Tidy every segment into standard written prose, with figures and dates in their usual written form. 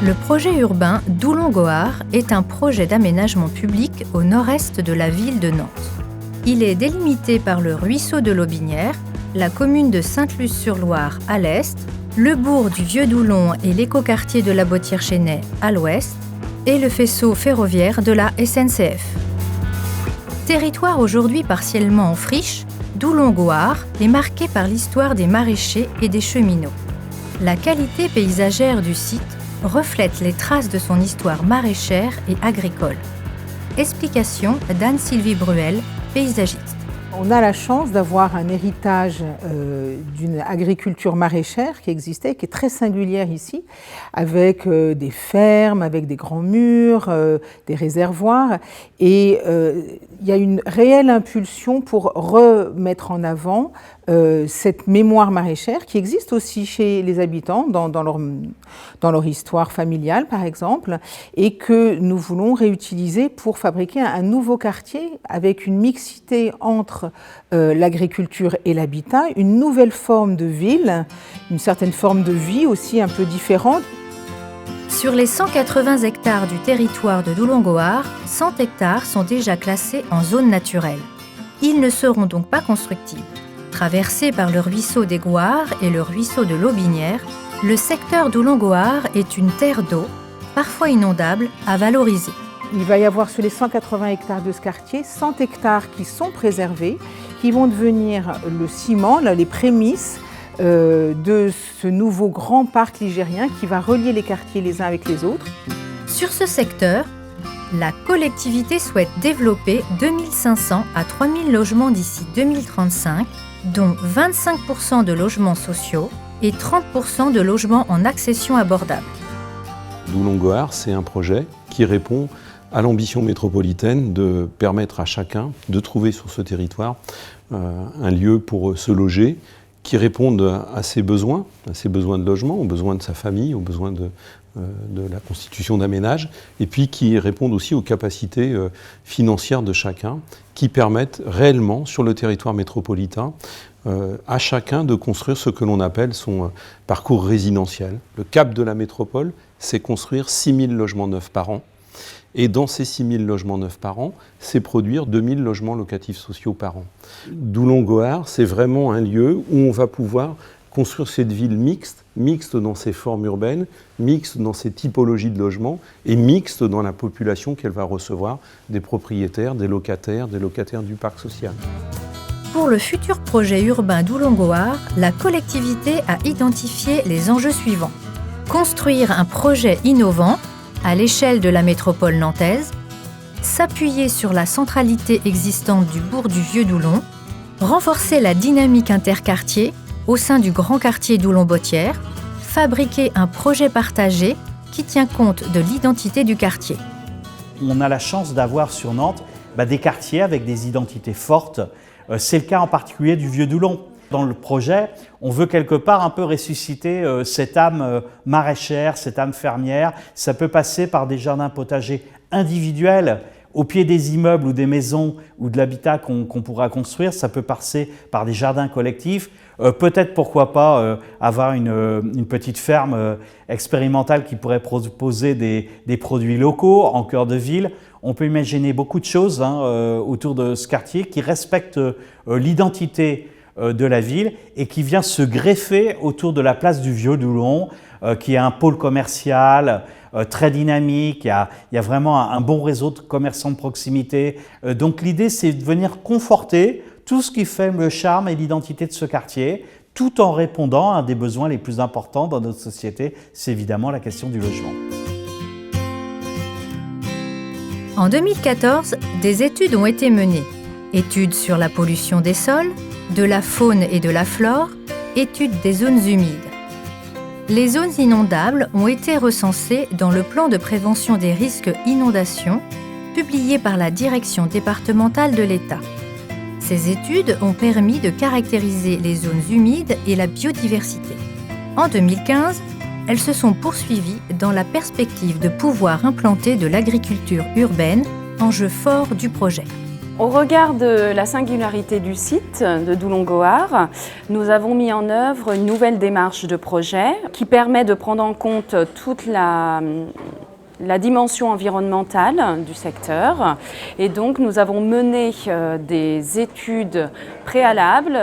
Le projet urbain Doulon-Gohard est un projet d'aménagement public au nord-est de la ville de Nantes. Il est délimité par le ruisseau de l'Aubinière, la commune de Sainte-Luce-sur-Loire à l'est, le bourg du Vieux-Doulon et l'écoquartier de la Bottière-Chesnay à l'ouest, et le faisceau ferroviaire de la SNCF. Territoire aujourd'hui partiellement en friche, Doulon-Gohard est marqué par l'histoire des maraîchers et des cheminots. La qualité paysagère du site reflète les traces de son histoire maraîchère et agricole. Explication d'Anne-Sylvie Bruel, paysagiste. On a la chance d'avoir un héritage d'une agriculture maraîchère qui existait, qui est très singulière ici, avec des fermes, avec des grands murs, des réservoirs. Et il y a une réelle impulsion pour remettre en avant cette mémoire maraîchère qui existe aussi chez les habitants dans leur histoire familiale, par exemple, et que nous voulons réutiliser pour fabriquer un nouveau quartier avec une mixité entre l'agriculture et l'habitat, une nouvelle forme de ville, une certaine forme de vie aussi un peu différente. Sur les 180 hectares du territoire de Doulon-Gohard, 100 hectares sont déjà classés en zone naturelle. Ils ne seront donc pas constructibles. Traversé par le ruisseau des Gohards et le ruisseau de l'Aubinière, le secteur Doulon-Gohard est une terre d'eau, parfois inondable, à valoriser. Il va y avoir sur les 180 hectares de ce quartier, 100 hectares qui sont préservés, qui vont devenir le ciment, les prémices de ce nouveau grand parc ligérien qui va relier les quartiers les uns avec les autres. Sur ce secteur, la collectivité souhaite développer 2500 à 3000 logements d'ici 2035, dont 25% de logements sociaux et 30% de logements en accession abordable. Doulon-Gohard, c'est un projet qui répond à l'ambition métropolitaine de permettre à chacun de trouver sur ce territoire un lieu pour se loger, qui réponde à ses besoins de logement, aux besoins de sa famille, aux besoins de la constitution d'un ménage, et puis qui répondent aussi aux capacités financières de chacun, qui permettent réellement, sur le territoire métropolitain, à chacun de construire ce que l'on appelle son parcours résidentiel. Le cap de la métropole, c'est construire 6 000 logements neufs par an. Et dans ces 6 000 logements neufs par an, c'est produire 2 000 logements locatifs sociaux par an. Doulon-Gohard, c'est vraiment un lieu où on va pouvoir construire cette ville mixte dans ses formes urbaines, mixte dans ses typologies de logements et mixte dans la population qu'elle va recevoir, des propriétaires, des locataires du parc social. Pour le futur projet urbain Doulon-Gohard, la collectivité a identifié les enjeux suivants. Construire un projet innovant à l'échelle de la métropole nantaise, s'appuyer sur la centralité existante du bourg du Vieux-Doulon, renforcer la dynamique interquartier au sein du grand quartier Doulon-Bottière, fabriquer un projet partagé qui tient compte de l'identité du quartier. On a la chance d'avoir sur Nantes des quartiers avec des identités fortes. C'est le cas en particulier du Vieux-Doulon. Dans le projet, on veut quelque part un peu ressusciter cette âme maraîchère, cette âme fermière. Ça peut passer par des jardins potagers individuels au pied des immeubles ou des maisons ou de l'habitat qu'on pourra construire. Ça peut passer par des jardins collectifs. Peut-être, pourquoi pas, avoir une petite ferme expérimentale qui pourrait proposer des produits locaux en cœur de ville. On peut imaginer beaucoup de choses autour de ce quartier qui respectent l'identité de la ville et qui vient se greffer autour de la place du Vieux-Doulon, qui est un pôle commercial très dynamique. Il y a vraiment un bon réseau de commerçants de proximité. Donc l'idée, c'est de venir conforter tout ce qui fait le charme et l'identité de ce quartier, tout en répondant à un des besoins les plus importants dans notre société, c'est évidemment la question du logement. En 2014, des études ont été menées. Études sur la pollution des sols, de la faune et de la flore, études des zones humides. Les zones inondables ont été recensées dans le plan de prévention des risques inondations, publié par la Direction départementale de l'État. Ces études ont permis de caractériser les zones humides et la biodiversité. En 2015, elles se sont poursuivies dans la perspective de pouvoir implanter de l'agriculture urbaine, enjeu fort du projet. Au regard de la singularité du site de Doulon-Gohard, nous avons mis en œuvre une nouvelle démarche de projet qui permet de prendre en compte toute la dimension environnementale du secteur. Et donc nous avons mené des études préalables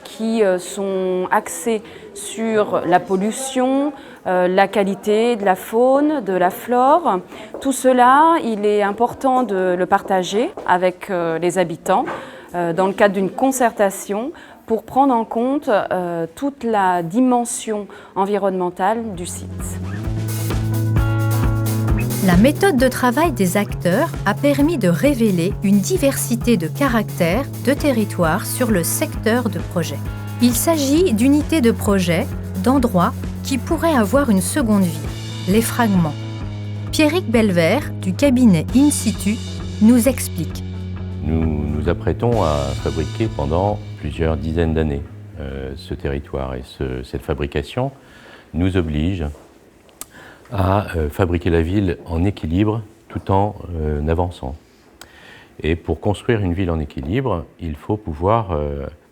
qui sont axées sur la pollution, la qualité de la faune, de la flore. Tout cela, il est important de le partager avec les habitants dans le cadre d'une concertation pour prendre en compte toute la dimension environnementale du site. La méthode de travail des acteurs a permis de révéler une diversité de caractères, de territoires sur le secteur de projet. Il s'agit d'unités de projet, d'endroits qui pourraient avoir une seconde vie, les fragments. Pierrick Belvert, du cabinet In Situ, nous explique. Nous nous apprêtons à fabriquer pendant plusieurs dizaines d'années ce territoire et cette fabrication nous oblige à fabriquer la ville en équilibre tout en avançant. Et pour construire une ville en équilibre, il faut pouvoir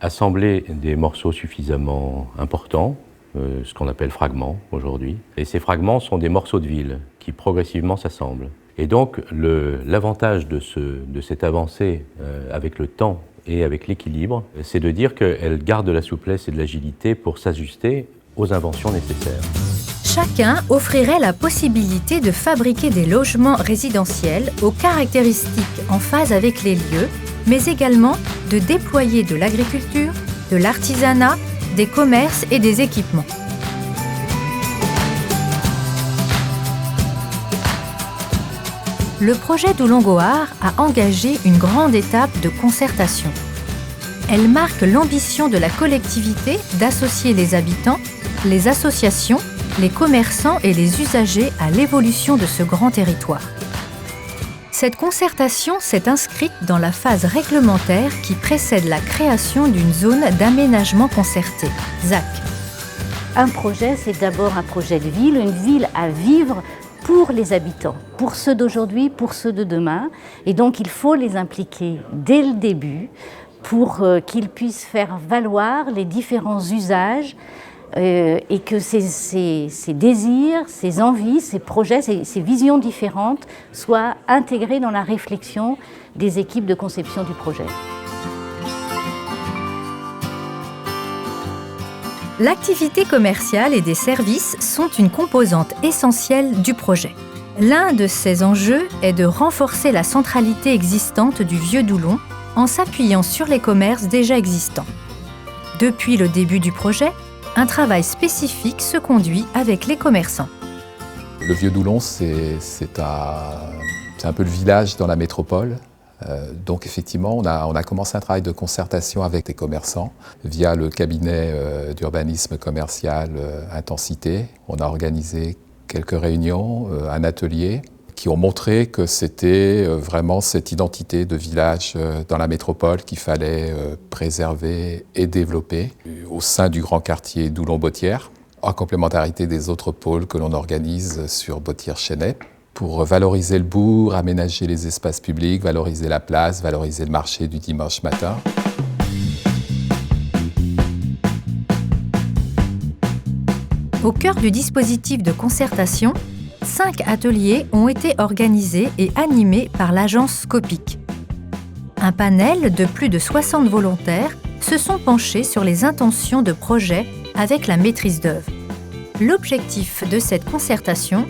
assembler des morceaux suffisamment importants, ce qu'on appelle fragments aujourd'hui. Et ces fragments sont des morceaux de ville qui progressivement s'assemblent. Et donc l'avantage de cette avancée avec le temps et avec l'équilibre, c'est de dire qu'elle garde de la souplesse et de l'agilité pour s'ajuster aux inventions nécessaires. Chacun offrirait la possibilité de fabriquer des logements résidentiels aux caractéristiques en phase avec les lieux, mais également de déployer de l'agriculture, de l'artisanat, des commerces et des équipements. Le projet Doulon-Gohard a engagé une grande étape de concertation. Elle marque l'ambition de la collectivité d'associer les habitants, les associations, les commerçants et les usagers à l'évolution de ce grand territoire. Cette concertation s'est inscrite dans la phase réglementaire qui précède la création d'une zone d'aménagement concerté, ZAC. Un projet, c'est d'abord un projet de ville, une ville à vivre pour les habitants, pour ceux d'aujourd'hui, pour ceux de demain. Et donc il faut les impliquer dès le début pour qu'ils puissent faire valoir les différents usages et que ces désirs, ces envies, ces projets, ces visions différentes soient intégrés dans la réflexion des équipes de conception du projet. L'activité commerciale et des services sont une composante essentielle du projet. L'un de ces enjeux est de renforcer la centralité existante du Vieux Doulon en s'appuyant sur les commerces déjà existants. Depuis le début du projet, un travail spécifique se conduit avec les commerçants. Le Vieux Doulon, c'est un peu le village dans la métropole. Donc effectivement, on a commencé un travail de concertation avec les commerçants via le cabinet d'urbanisme commercial Intensité. On a organisé quelques réunions, un atelier, qui ont montré que c'était vraiment cette identité de village dans la métropole qu'il fallait préserver et développer au sein du grand quartier Doulon-Bottières, en complémentarité des autres pôles que l'on organise sur Bottières-Chênay, pour valoriser le bourg, aménager les espaces publics, valoriser la place, valoriser le marché du dimanche matin. Au cœur du dispositif de concertation, 5 ateliers ont été organisés et animés par l'agence Scopic. Un panel de plus de 60 volontaires se sont penchés sur les intentions de projet avec la maîtrise d'œuvre. L'objectif de cette concertation,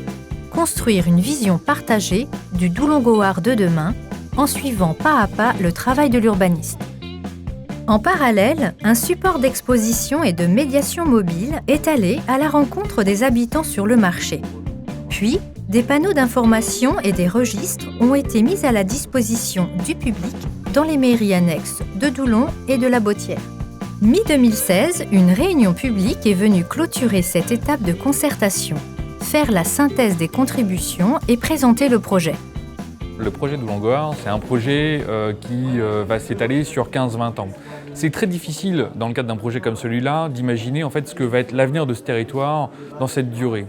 construire une vision partagée du Doulon-Gohard de demain en suivant pas à pas le travail de l'urbaniste. En parallèle, un support d'exposition et de médiation mobile est allé à la rencontre des habitants sur le marché. Puis, des panneaux d'information et des registres ont été mis à la disposition du public dans les mairies annexes de Doulon et de la Bottière. Mi-2016, une réunion publique est venue clôturer cette étape de concertation, faire la synthèse des contributions et présenter le projet. Le projet Doulon-Gohard, c'est un projet qui va s'étaler sur 15-20 ans. C'est très difficile, dans le cadre d'un projet comme celui-là, d'imaginer en fait ce que va être l'avenir de ce territoire dans cette durée.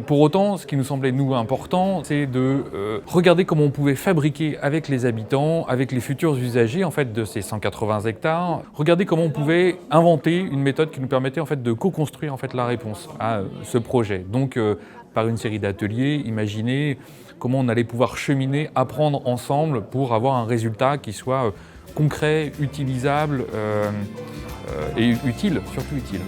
Pour autant, ce qui nous semblait nous important, c'est de regarder comment on pouvait fabriquer avec les habitants, avec les futurs usagers en fait de ces 180 hectares, regarder comment on pouvait inventer une méthode qui nous permettait en fait de co-construire en fait la réponse à ce projet. Donc par une série d'ateliers, imaginer comment on allait pouvoir cheminer, apprendre ensemble pour avoir un résultat qui soit concret, utilisable et utile, surtout utile.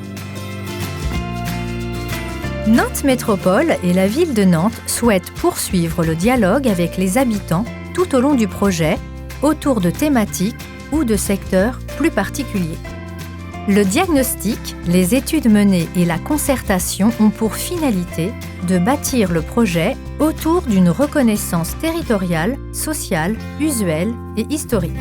Nantes Métropole et la ville de Nantes souhaitent poursuivre le dialogue avec les habitants tout au long du projet, autour de thématiques ou de secteurs plus particuliers. Le diagnostic, les études menées et la concertation ont pour finalité de bâtir le projet autour d'une reconnaissance territoriale, sociale, usuelle et historique.